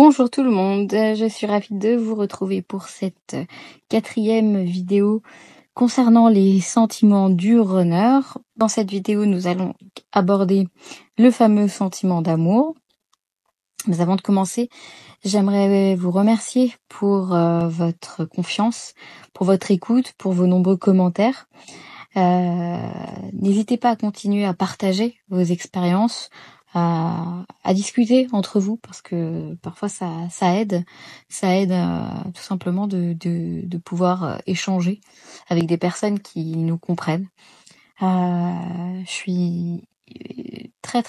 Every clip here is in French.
Bonjour tout le monde, je suis ravie de vous retrouver pour cette 4e vidéo concernant les sentiments du runner. Dans cette vidéo, nous allons aborder le fameux sentiment d'amour. Mais avant de commencer, j'aimerais vous remercier pour votre confiance, pour votre écoute, pour vos nombreux commentaires. N'hésitez pas à continuer à partager vos expériences, à discuter entre vous, parce que parfois ça aide tout simplement de pouvoir échanger avec des personnes qui nous comprennent. Je suis très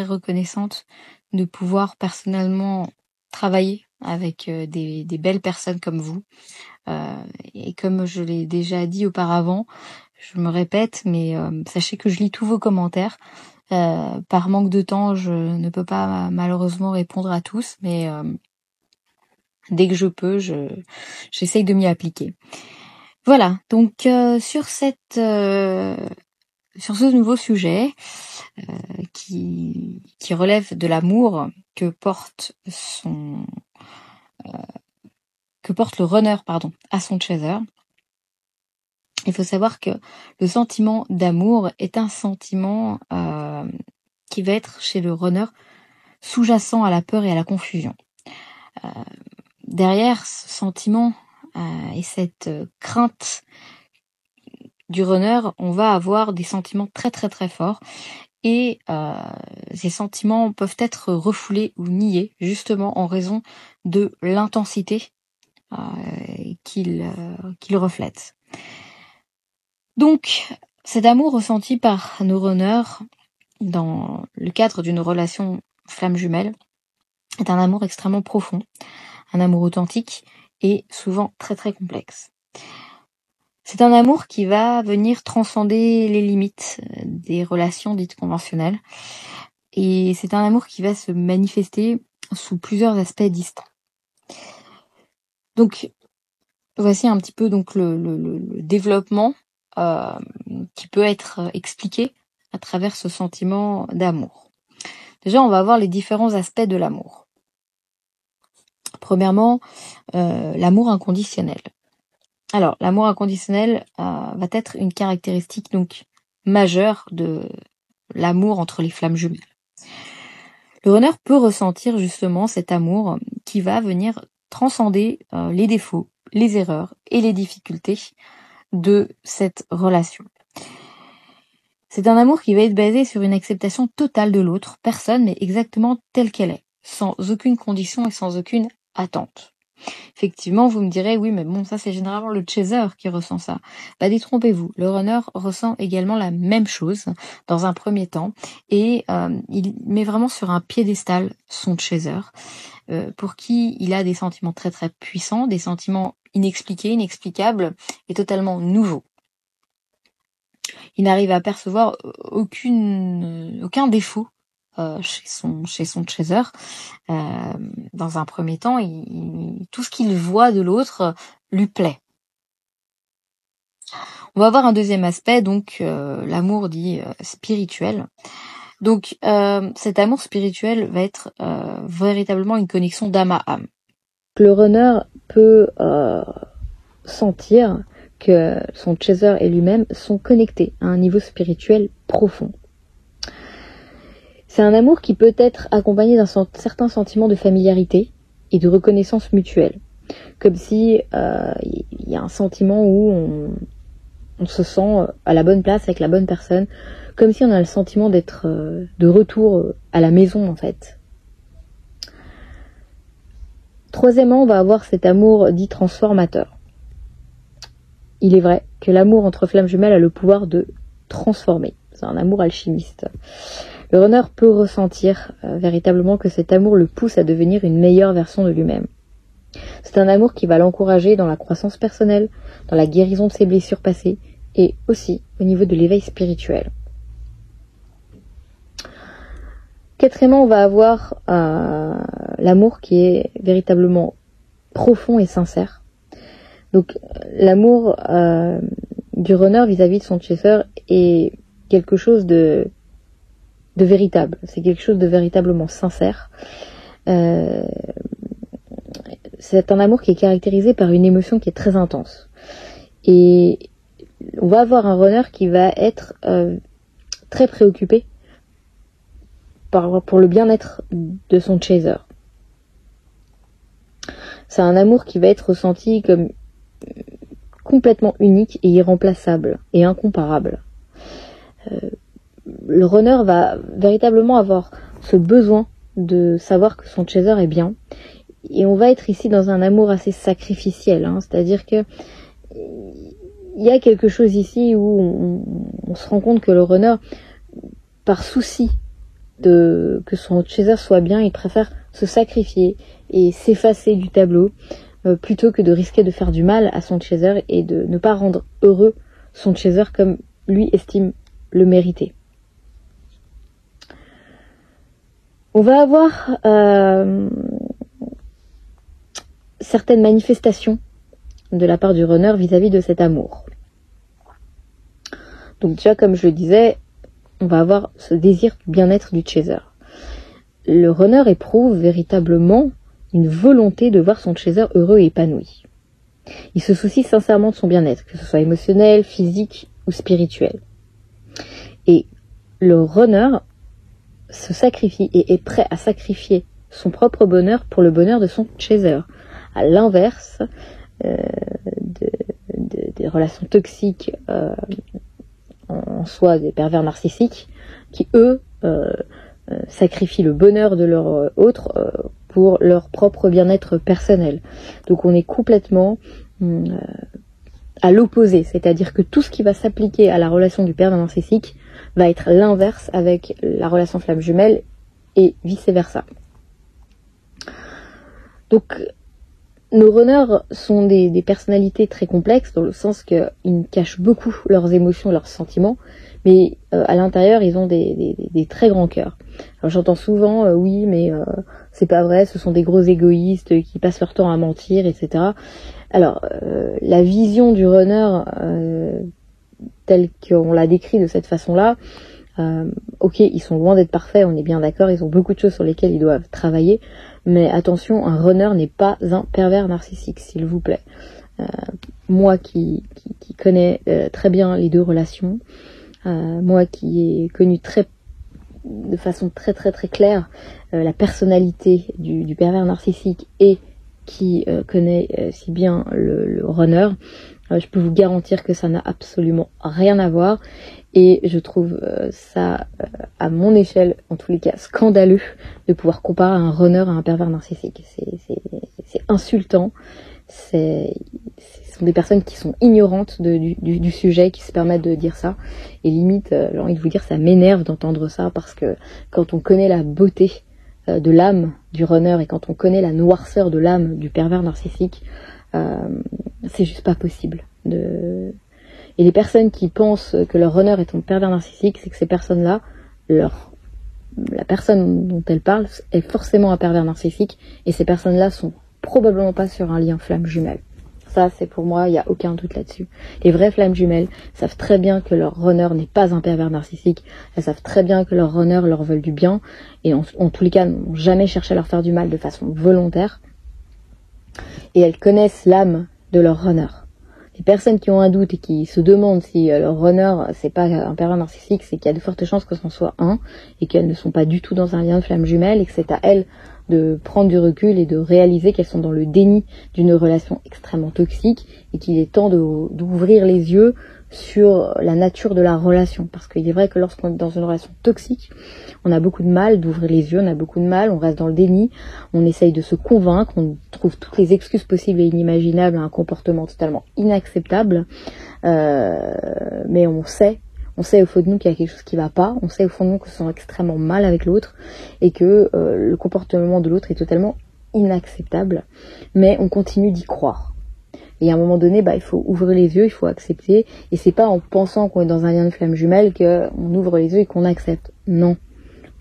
reconnaissante de pouvoir personnellement travailler avec des belles personnes comme vous. Et comme je l'ai déjà dit auparavant, je me répète, mais sachez que je lis tous vos commentaires. Par manque de temps, je ne peux pas malheureusement répondre à tous, mais dès que je peux, j'essaye de m'y appliquer. Voilà, donc sur ce nouveau sujet qui relève de l'amour que porte le runner à son chaser. Il faut savoir que le sentiment d'amour est un sentiment qui va être chez le runner sous-jacent à la peur et à la confusion. Derrière ce sentiment et cette crainte du runner, on va avoir des sentiments très forts et ces sentiments peuvent être refoulés ou niés justement en raison de l'intensité qu'ils reflètent. Donc, cet amour ressenti par nos runners dans le cadre d'une relation flamme jumelle est un amour extrêmement profond, un amour authentique et souvent très complexe. C'est un amour qui va venir transcender les limites des relations dites conventionnelles et c'est un amour qui va se manifester sous plusieurs aspects distincts. Donc, voici un petit peu donc le développement qui peut être expliqué à travers ce sentiment d'amour. Déjà, on va voir les différents aspects de l'amour. Premièrement, l'amour inconditionnel. Alors, l'amour inconditionnel va être une caractéristique donc majeure de l'amour entre les flammes jumelles. Le runner peut ressentir justement cet amour qui va venir transcender les défauts, les erreurs et les difficultés de cette relation. C'est un amour qui va être basé sur une acceptation totale de l'autre personne, mais exactement telle qu'elle est, sans aucune condition et sans aucune attente. Effectivement, vous me direz, oui, mais bon, ça c'est généralement le chaser qui ressent ça. Détrompez-vous, le runner ressent également la même chose dans un premier temps, et il met vraiment sur un piédestal son chaser, pour qui il a des sentiments très puissants, des sentiments inexpliqués, inexplicables et totalement nouveaux. Il n'arrive à percevoir aucun défaut chez son chaser. Dans un premier temps, tout ce qu'il voit de l'autre lui plaît. On va voir un deuxième aspect, donc l'amour dit spirituel. Donc cet amour spirituel va être véritablement une connexion d'âme à âme. Le runner peut sentir que son chaser et lui-même sont connectés à un niveau spirituel profond. C'est un amour qui peut être accompagné d'un certain sentiment de familiarité et de reconnaissance mutuelle. Comme si il y a un sentiment où on se sent à la bonne place avec la bonne personne, comme si on a le sentiment d'être de retour à la maison en fait. Troisièmement, on va avoir cet amour dit transformateur. Il est vrai que l'amour entre flammes jumelles a le pouvoir de transformer. C'est un amour alchimiste. Le runner peut ressentir véritablement que cet amour le pousse à devenir une meilleure version de lui-même. C'est un amour qui va l'encourager dans la croissance personnelle, dans la guérison de ses blessures passées et aussi au niveau de l'éveil spirituel. Quatrièmement, on va avoir l'amour qui est véritablement profond et sincère. Donc l'amour du runner vis-à-vis de son chaser est quelque chose de véritable. C'est quelque chose de véritablement sincère. c'est un amour qui est caractérisé par une émotion qui est très intense. Et on va avoir un runner qui va être très préoccupé pour le bien-être de son chaser. C'est un amour qui va être ressenti comme complètement unique et irremplaçable et incomparable. Le runner va véritablement avoir ce besoin de savoir que son chaser est bien. Et on va être ici dans un amour assez sacrificiel, c'est-à-dire que il y a quelque chose ici où on se rend compte que le runner, par souci que son chaser soit bien, il préfère se sacrifier et s'effacer du tableau plutôt que de risquer de faire du mal à son chaser et de ne pas rendre heureux son chaser comme lui estime le mériter. On va avoir certaines manifestations de la part du runner vis-à-vis de cet amour. Donc déjà, comme je le disais, on va avoir ce désir du bien-être du chaser. Le runner éprouve véritablement une volonté de voir son chaser heureux et épanoui. Il se soucie sincèrement de son bien-être, que ce soit émotionnel, physique ou spirituel. Et le runner se sacrifie et est prêt à sacrifier son propre bonheur pour le bonheur de son chaser. À l'inverse des relations toxiques en soi, des pervers narcissiques, qui eux sacrifient le bonheur de leur autre pour leur propre bien-être personnel. Donc on est complètement à l'opposé, c'est-à-dire que tout ce qui va s'appliquer à la relation du pervers narcissique va être l'inverse avec la relation flamme jumelle et vice-versa. Donc nos runners sont des personnalités très complexes dans le sens qu'ils cachent beaucoup leurs émotions, leurs sentiments, mais à l'intérieur ils ont des très grands cœurs. Alors j'entends souvent oui mais c'est pas vrai, ce sont des gros égoïstes qui passent leur temps à mentir, etc. Alors la vision du runner telle qu'on l'a décrit de cette façon-là, ok, ils sont loin d'être parfaits, on est bien d'accord, ils ont beaucoup de choses sur lesquelles ils doivent travailler, mais attention, un runner n'est pas un pervers narcissique, s'il vous plaît. Moi qui connais très bien les deux relations, moi qui ai connu de façon très très très claire la personnalité du pervers narcissique et qui connaît si bien le runner, je peux vous garantir que ça n'a absolument rien à voir. Et je trouve ça, à mon échelle, en tous les cas, scandaleux de pouvoir comparer un runner à un pervers narcissique. C'est insultant. Ce sont des personnes qui sont ignorantes du sujet, qui se permettent de dire ça. Et limite, j'ai envie de vous dire, ça m'énerve d'entendre ça, parce que quand on connaît la beauté de l'âme du runner et quand on connaît la noirceur de l'âme du pervers narcissique, c'est juste pas possible. Et les personnes qui pensent que leur runner est un pervers narcissique, c'est que ces personnes-là, la personne dont elles parlent est forcément un pervers narcissique, et ces personnes-là sont probablement pas sur un lien flamme jumelle. Ça, c'est pour moi, il n'y a aucun doute là-dessus. Les vraies flammes jumelles savent très bien que leur runner n'est pas un pervers narcissique. Elles savent très bien que leur runner leur veulent du bien, et en tous les cas n'ont jamais cherché à leur faire du mal de façon volontaire. Et elles connaissent l'âme de leur runner. Les personnes qui ont un doute et qui se demandent si leur runner c'est pas un pervers narcissique, c'est qu'il y a de fortes chances que c'en soit un, et qu'elles ne sont pas du tout dans un lien de flamme jumelle, et que c'est à elles de prendre du recul et de réaliser qu'elles sont dans le déni d'une relation extrêmement toxique, et qu'il est temps d'ouvrir les yeux sur la nature de la relation. Parce qu'il est vrai que lorsqu'on est dans une relation toxique, on a beaucoup de mal d'ouvrir les yeux, on a beaucoup de mal, on reste dans le déni, on essaye de se convaincre, on trouve toutes les excuses possibles et inimaginables à un comportement totalement inacceptable, mais on sait au fond de nous qu'il y a quelque chose qui va pas, on sait au fond de nous qu'on se sent extrêmement mal avec l'autre, et que le comportement de l'autre est totalement inacceptable, mais on continue d'y croire. Et à un moment donné, il faut ouvrir les yeux, il faut accepter, et c'est pas en pensant qu'on est dans un lien de flamme jumelle qu'on ouvre les yeux et qu'on accepte. Non.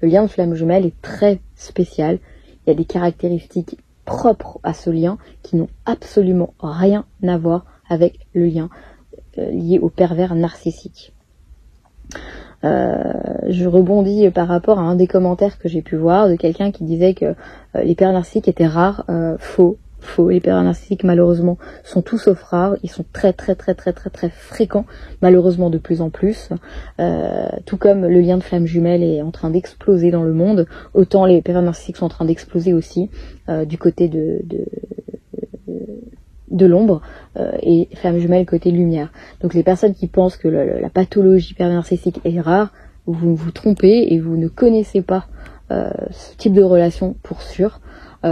Le lien de flamme jumelle est très spécial, il y a des caractéristiques propres à ce lien qui n'ont absolument rien à voir avec le lien lié au pervers narcissique. Je rebondis par rapport à un des commentaires que j'ai pu voir de quelqu'un qui disait que les pervers narcissiques étaient rares. Faux. faux. Les pervers narcissiques, malheureusement, sont tout sauf rares. Ils sont très fréquents, malheureusement de plus en plus. Tout comme le lien de flamme jumelle est en train d'exploser dans le monde, autant les pervers narcissiques sont en train d'exploser aussi du côté de l'ombre et flamme jumelle côté lumière. Donc les personnes qui pensent que la pathologie pervers narcissique est rare, vous vous trompez et vous ne connaissez pas ce type de relation pour sûr,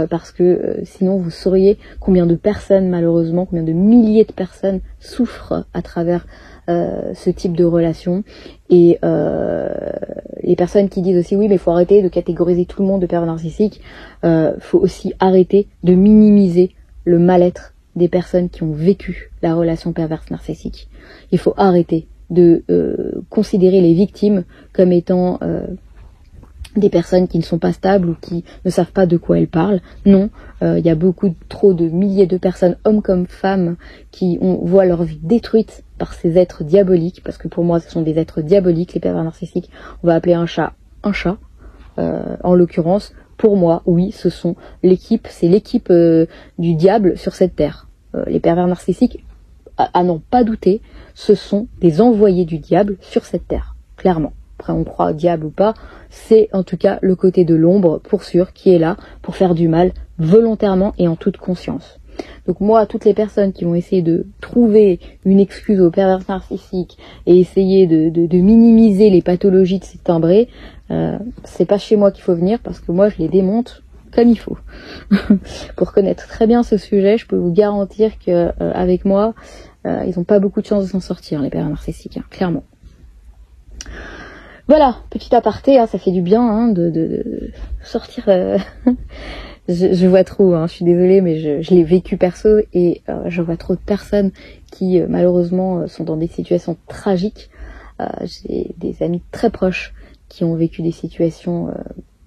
parce que sinon vous sauriez combien de personnes, malheureusement, combien de milliers de personnes souffrent à travers ce type de relation. Et les personnes qui disent aussi oui mais il faut arrêter de catégoriser tout le monde de pervers narcissique, faut aussi arrêter de minimiser le mal-être des personnes qui ont vécu la relation perverse narcissique. Il faut arrêter de considérer les victimes comme étant des personnes qui ne sont pas stables ou qui ne savent pas de quoi elles parlent. Non, il y a trop de milliers de personnes, hommes comme femmes, qui voient leur vie détruite par ces êtres diaboliques, parce que pour moi ce sont des êtres diaboliques, les pervers narcissiques. On va appeler un chat, en l'occurrence. Pour moi, oui, c'est l'équipe du diable sur cette terre. Les pervers narcissiques, à n'en pas douter, ce sont des envoyés du diable sur cette terre, clairement. Après on croit au diable ou pas, c'est en tout cas le côté de l'ombre, pour sûr, qui est là pour faire du mal volontairement et en toute conscience. Donc moi, toutes les personnes qui vont essayer de trouver une excuse aux pervers narcissiques et essayer de minimiser les pathologies de ces timbrés, c'est pas chez moi qu'il faut venir, parce que moi je les démonte comme il faut. Pour connaître très bien ce sujet, je peux vous garantir que avec moi, ils n'ont pas beaucoup de chance de s'en sortir, les pervers narcissiques, clairement. Voilà, petit aparté, ça fait du bien de sortir. Je vois trop, je suis désolée, mais je l'ai vécu perso et je vois trop de personnes qui malheureusement sont dans des situations tragiques. J'ai des amis très proches qui ont vécu des situations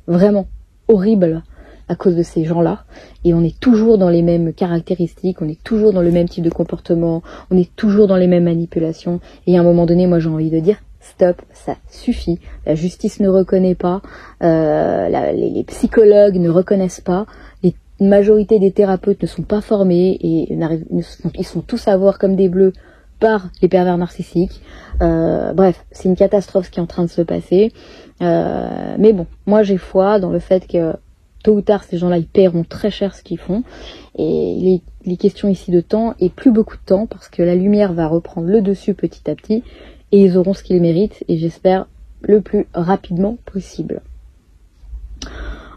vraiment horribles à cause de ces gens-là, et on est toujours dans les mêmes caractéristiques, on est toujours dans le même type de comportement, on est toujours dans les mêmes manipulations, et à un moment donné, moi j'ai envie de dire stop, ça suffit. La justice ne reconnaît pas, les psychologues ne reconnaissent pas, les majorité des thérapeutes ne sont pas formés et ils sont tous à voir comme des bleus par les pervers narcissiques. Bref, c'est une catastrophe ce qui est en train de se passer. Mais bon, moi j'ai foi dans le fait que tôt ou tard ces gens-là ils paieront très cher ce qu'ils font. Et il est question ici de temps et plus beaucoup de temps, parce que la lumière va reprendre le dessus petit à petit. Et ils auront ce qu'ils méritent, et j'espère le plus rapidement possible.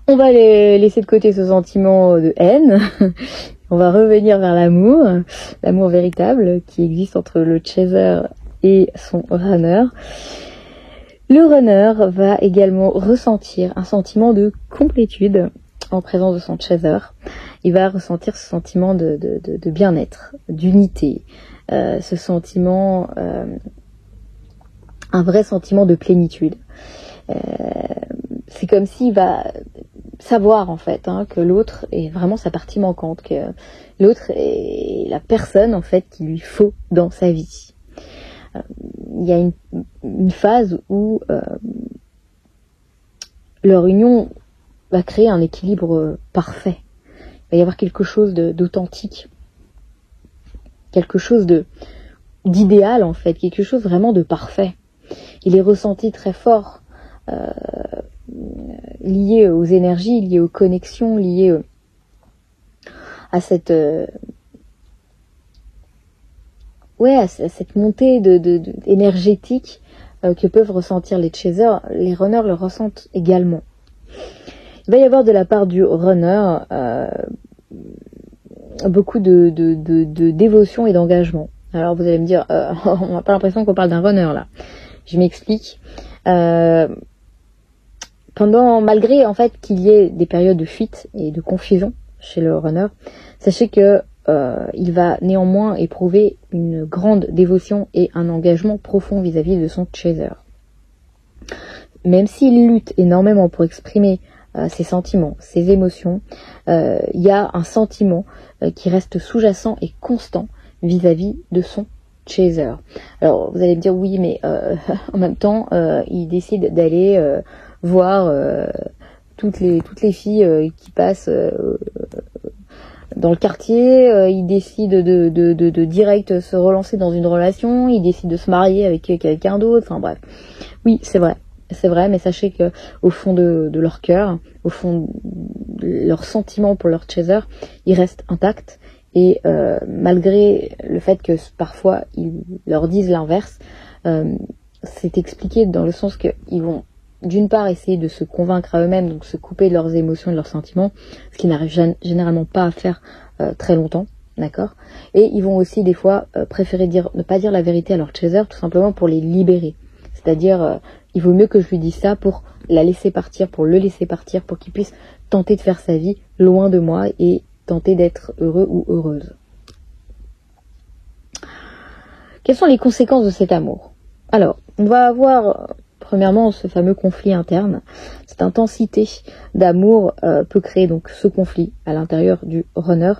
On va laisser de côté ce sentiment de haine. On va revenir vers l'amour véritable qui existe entre le chaser et son runner. Le runner va également ressentir un sentiment de complétude en présence de son chaser. Il va ressentir ce sentiment de bien-être, d'unité, ce sentiment... un vrai sentiment de plénitude. C'est comme s'il va savoir en fait que l'autre est vraiment sa partie manquante, que l'autre est la personne en fait qu'il lui faut dans sa vie. Il y a une phase où leur union va créer un équilibre parfait. Il va y avoir quelque chose d'authentique, quelque chose d'idéal en fait, quelque chose vraiment de parfait. Il est ressenti très fort, lié aux énergies, lié aux connexions, lié à cette à cette montée énergétique que peuvent ressentir les chasers. Les runners le ressentent également. Il va y avoir de la part du runner beaucoup de dévotion et d'engagement. Alors vous allez me dire, on n'a pas l'impression qu'on parle d'un runner là. Je m'explique. Malgré en fait qu'il y ait des périodes de fuite et de confusion chez le runner, sachez que il va néanmoins éprouver une grande dévotion et un engagement profond vis-à-vis de son chaser. Même s'il lutte énormément pour exprimer ses sentiments, ses émotions, il y a un sentiment qui reste sous-jacent et constant vis-à-vis de son chaser. Alors vous allez me dire oui, mais en même temps il décide d'aller voir toutes les filles qui passent dans le quartier, il décide de direct se relancer dans une relation, il décide de se marier avec quelqu'un d'autre, enfin bref. Oui, c'est vrai, mais sachez que au fond de leur cœur, au fond de leurs sentiments pour leur chaser, ils restent intacts. Et malgré le fait que parfois ils leur disent l'inverse, c'est expliqué dans le sens qu'ils vont d'une part essayer de se convaincre à eux-mêmes, donc se couper de leurs émotions et de leurs sentiments, ce qu'ils n'arrivent généralement pas à faire très longtemps, d'accord. Et ils vont aussi des fois préférer ne pas dire la vérité à leur chaser, tout simplement pour les libérer. C'est-à-dire, il vaut mieux que je lui dise ça pour la laisser partir, pour le laisser partir, pour qu'il puisse tenter de faire sa vie loin de moi et tenter d'être heureux ou heureuse. Quelles sont les conséquences de cet amour? Alors, on va avoir premièrement ce fameux conflit interne. Cette intensité d'amour peut créer donc ce conflit à l'intérieur du runner,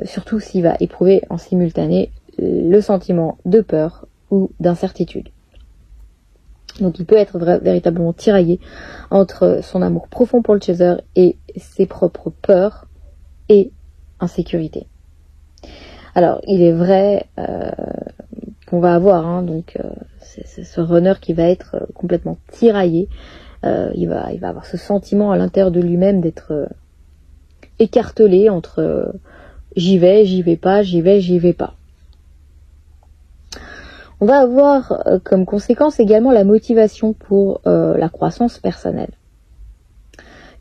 surtout s'il va éprouver en simultané le sentiment de peur ou d'incertitude. Donc il peut être véritablement tiraillé entre son amour profond pour le chaser et ses propres peurs et insécurité. Alors il est vrai qu'on va avoir c'est ce runner qui va être complètement tiraillé. Il va avoir ce sentiment à l'intérieur de lui-même d'être écartelé entre j'y vais pas, j'y vais pas. On va avoir comme conséquence également la motivation pour la croissance personnelle.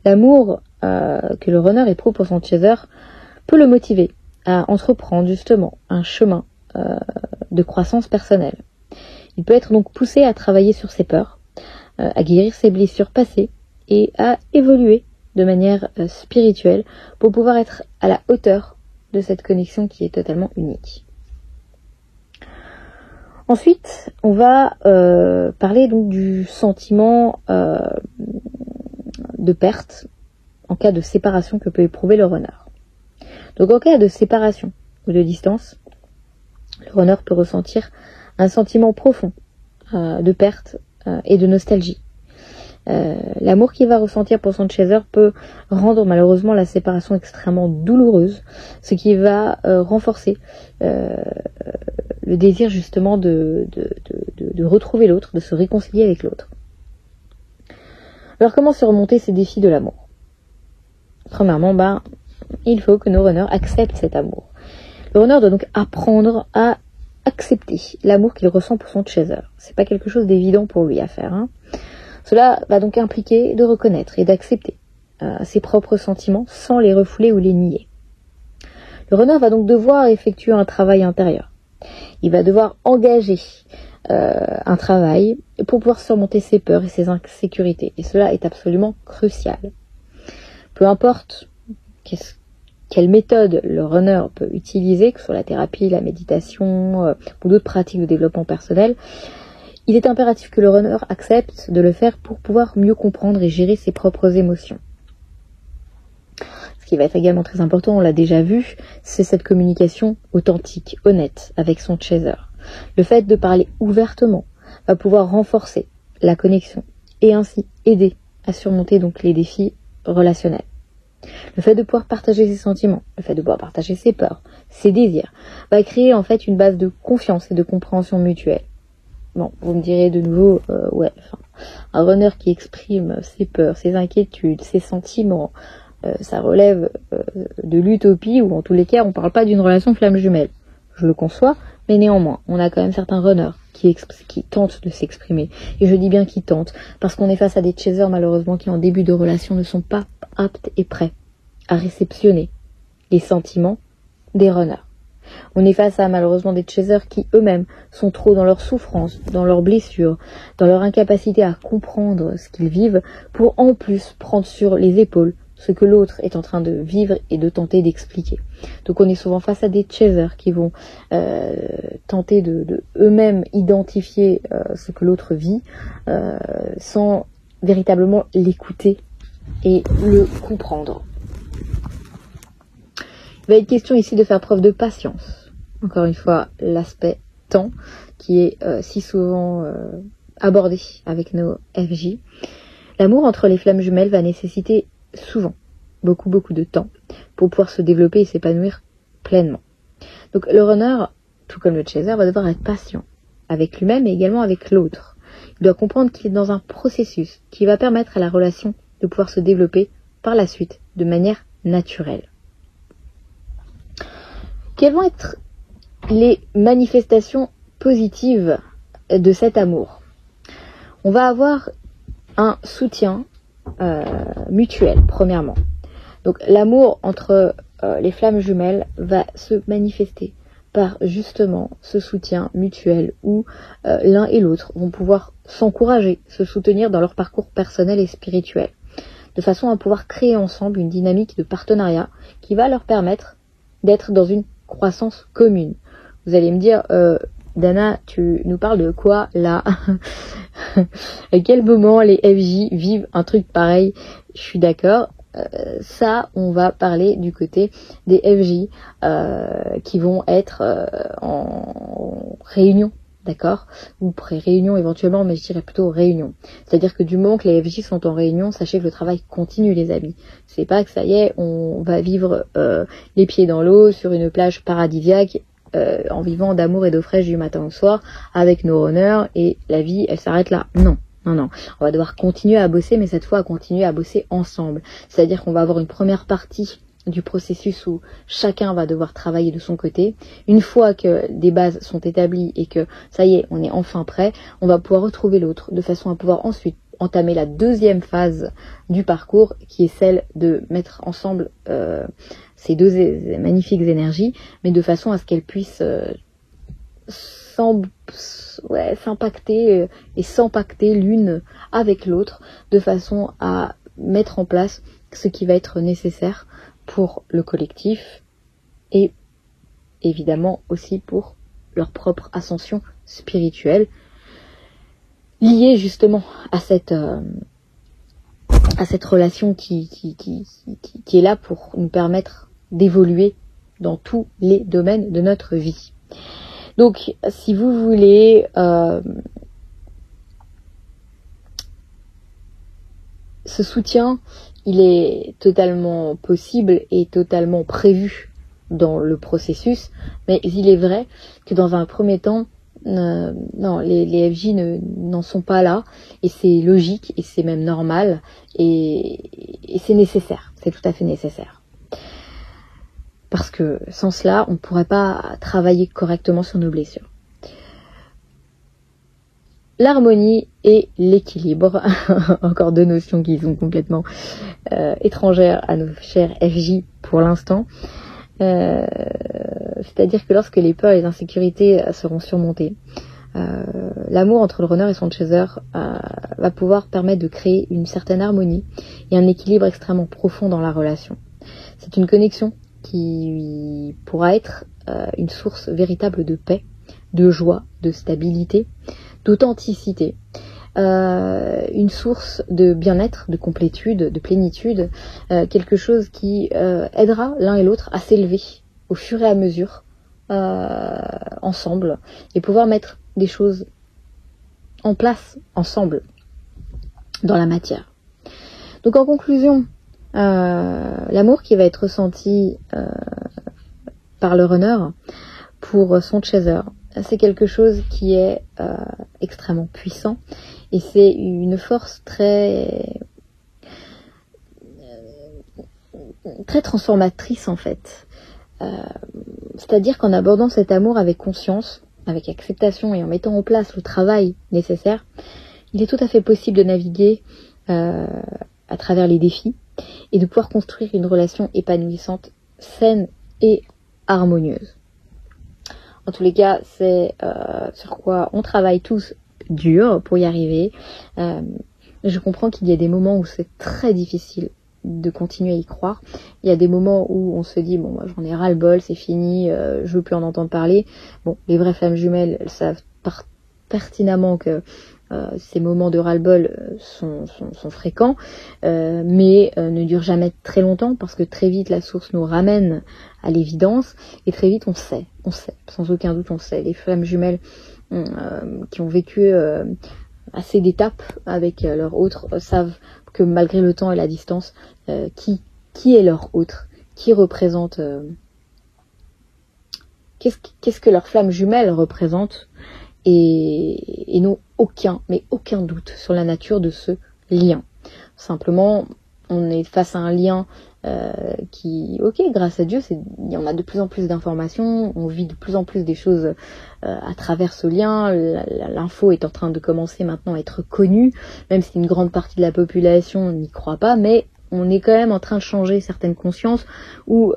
L'amour que le runner éprouve pour son chaser peut le motiver à entreprendre justement un chemin de croissance personnelle. Il peut être donc poussé à travailler sur ses peurs, à guérir ses blessures passées et à évoluer de manière spirituelle pour pouvoir être à la hauteur de cette connexion qui est totalement unique. Ensuite, on va parler donc du sentiment de perte en cas de séparation que peut éprouver le runner. Donc en cas de séparation ou de distance, le runner peut ressentir un sentiment profond de perte et de nostalgie. L'amour qu'il va ressentir pour son chaser peut rendre malheureusement la séparation extrêmement douloureuse, ce qui va renforcer le désir justement de retrouver l'autre, de se réconcilier avec l'autre. Alors comment surmonter ces défis de l'amour? Premièrement, il faut que nos runners acceptent cet amour. Le runner doit donc apprendre à accepter l'amour qu'il ressent pour son chaser. C'est pas quelque chose d'évident pour lui à faire. Cela va donc impliquer de reconnaître et d'accepter ses propres sentiments sans les refouler ou les nier. Le runner va donc devoir effectuer un travail intérieur. Il va devoir engager un travail pour pouvoir surmonter ses peurs et ses insécurités. Et cela est absolument crucial. Peu importe quelle méthode le runner peut utiliser, que ce soit la thérapie, la méditation ou d'autres pratiques de développement personnel, il est impératif que le runner accepte de le faire pour pouvoir mieux comprendre et gérer ses propres émotions. Ce qui va être également très important, on l'a déjà vu, c'est cette communication authentique, honnête avec son chaser. Le fait de parler ouvertement va pouvoir renforcer la connexion et ainsi aider à surmonter donc les défis relationnels. Le fait de pouvoir partager ses sentiments, le fait de pouvoir partager ses peurs, ses désirs, va créer en fait une base de confiance et de compréhension mutuelle. Bon, vous me direz de nouveau, un runner qui exprime ses peurs, ses inquiétudes, ses sentiments, ça relève de l'utopie, ou en tous les cas, on ne parle pas d'une relation flamme jumelle. Je le conçois, mais néanmoins, on a quand même certains runners qui tentent de s'exprimer. Et je dis bien qui tentent, parce qu'on est face à des chasers malheureusement qui en début de relation ne sont pas aptes et prêts à réceptionner les sentiments des runners. On est face à malheureusement des chasers qui eux-mêmes sont trop dans leur souffrance, dans leurs blessures, dans leur incapacité à comprendre ce qu'ils vivent, pour en plus prendre sur les épaules ce que l'autre est en train de vivre et de tenter d'expliquer. Donc on est souvent face à des chasers qui vont tenter de eux-mêmes identifier ce que l'autre vit sans véritablement l'écouter et le comprendre. Il va être question ici de faire preuve de patience. Encore une fois, l'aspect temps qui est si souvent abordé avec nos FJ. L'amour entre les flammes jumelles va nécessiter souvent beaucoup de temps pour pouvoir se développer et s'épanouir pleinement. Donc le runner, tout comme le chaser, va devoir être patient avec lui-même et également avec l'autre. Il doit comprendre qu'il est dans un processus qui va permettre à la relation de pouvoir se développer par la suite de manière naturelle. Quelles vont être les manifestations positives de cet amour? On va avoir un soutien mutuel, premièrement. Donc l'amour entre les flammes jumelles va se manifester par justement ce soutien mutuel où l'un et l'autre vont pouvoir s'encourager, se soutenir dans leur parcours personnel et spirituel, de façon à pouvoir créer ensemble une dynamique de partenariat qui va leur permettre d'être dans une croissance commune. Vous allez me dire, Dana, tu nous parles de quoi là? À quel moment les FJ vivent un truc pareil? Je suis d'accord. Ça, on va parler du côté des FJ qui vont être en réunion, d'accord, ou pré-réunion éventuellement, mais je dirais plutôt réunion. C'est-à-dire que du moment que les FJ sont en réunion, sachez que le travail continue, les amis. C'est pas que ça y est, on va vivre les pieds dans l'eau sur une plage paradisiaque en vivant d'amour et d'eau fraîche du matin au soir avec nos runners et la vie, elle s'arrête là. Non. On va devoir continuer à bosser, mais cette fois à continuer à bosser ensemble. C'est-à-dire qu'on va avoir une première partie du processus où chacun va devoir travailler de son côté. Une fois que des bases sont établies et que ça y est, on est enfin prêt, on va pouvoir retrouver l'autre de façon à pouvoir ensuite entamer la deuxième phase du parcours qui est celle de mettre ensemble ces deux magnifiques énergies, mais de façon à ce qu'elles puissent s'impacter et s'empacter l'une avec l'autre de façon à mettre en place ce qui va être nécessaire pour le collectif et évidemment aussi pour leur propre ascension spirituelle liée justement à cette relation qui est là pour nous permettre d'évoluer dans tous les domaines de notre vie. Donc, si vous voulez ce soutien, il est totalement possible et totalement prévu dans le processus, mais il est vrai que dans un premier temps, non, les FJ n'en sont pas là, et c'est logique, et c'est même normal, et c'est nécessaire, c'est tout à fait nécessaire. Parce que sans cela, on ne pourrait pas travailler correctement sur nos blessures. L'harmonie et l'équilibre, encore deux notions qui sont complètement étrangères à nos chers FJ pour l'instant. C'est-à-dire que lorsque les peurs et les insécurités seront surmontées, l'amour entre le runner et son chaser va pouvoir permettre de créer une certaine harmonie et un équilibre extrêmement profond dans la relation. C'est une connexion qui pourra être une source véritable de paix, de joie, de stabilité, d'authenticité, une source de bien-être, de complétude, de plénitude, quelque chose qui aidera l'un et l'autre à s'élever au fur et à mesure ensemble et pouvoir mettre des choses en place ensemble dans la matière. Donc en conclusion, l'amour qui va être ressenti par le runner pour son chaser, c'est quelque chose qui est extrêmement puissant et c'est une force très transformatrice en fait. C'est-à-dire qu'en abordant cet amour avec conscience, avec acceptation et en mettant en place le travail nécessaire, il est tout à fait possible de naviguer à travers les défis et de pouvoir construire une relation épanouissante, saine et harmonieuse. En tous les cas, c'est sur quoi on travaille tous dur pour y arriver. Je comprends qu'il y a des moments où c'est très difficile de continuer à y croire. Il y a des moments où on se dit, bon, moi j'en ai ras-le-bol, c'est fini, je veux plus en entendre parler. Bon, les vraies flammes jumelles, elles savent pertinemment que ces moments de ras-le-bol sont fréquents, mais ne durent jamais très longtemps parce que très vite la source nous ramène à l'évidence et très vite on sait, sans aucun doute on sait. Les flammes jumelles qui ont vécu assez d'étapes avec leur autre savent que malgré le temps et la distance, qui qui est leur autre, qui représente, qu'est-ce que leur flamme jumelle représente, et n'ont aucun doute sur la nature de ce lien. Simplement, on est face à un lien qui, ok, grâce à Dieu, on a de plus en plus d'informations, on vit de plus en plus des choses à travers ce lien, l'info est en train de commencer maintenant à être connue, même si une grande partie de la population n'y croit pas, mais on est quand même en train de changer certaines consciences où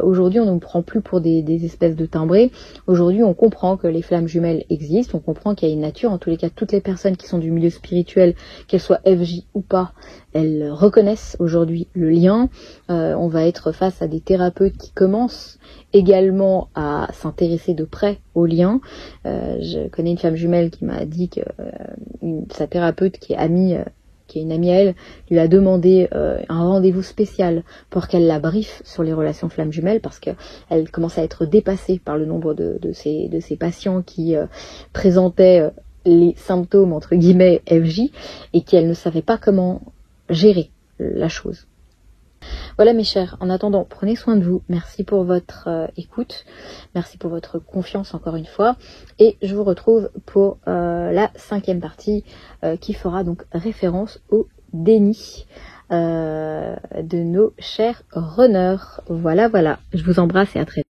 aujourd'hui on ne nous prend plus pour des espèces de timbrés. Aujourd'hui on comprend que les flammes jumelles existent, on comprend qu'il y a une nature, en tous les cas toutes les personnes qui sont du milieu spirituel, qu'elles soient FJ ou pas, elles reconnaissent aujourd'hui le lien. On va être face à des thérapeutes qui commencent également à s'intéresser de près au lien. Je connais une femme jumelle qui m'a dit que sa thérapeute qui est une amie à elle, lui a demandé un rendez-vous spécial pour qu'elle la briefe sur les relations flammes jumelles, parce qu'elle commençait à être dépassée par le nombre de ces patients qui présentaient les symptômes entre guillemets FJ, et qu'elle ne savait pas comment gérer la chose. Voilà mes chers, en attendant, prenez soin de vous, merci pour votre écoute, merci pour votre confiance encore une fois, et je vous retrouve pour la 5e partie qui fera donc référence au déni de nos chers runners. Voilà, je vous embrasse et à très vite.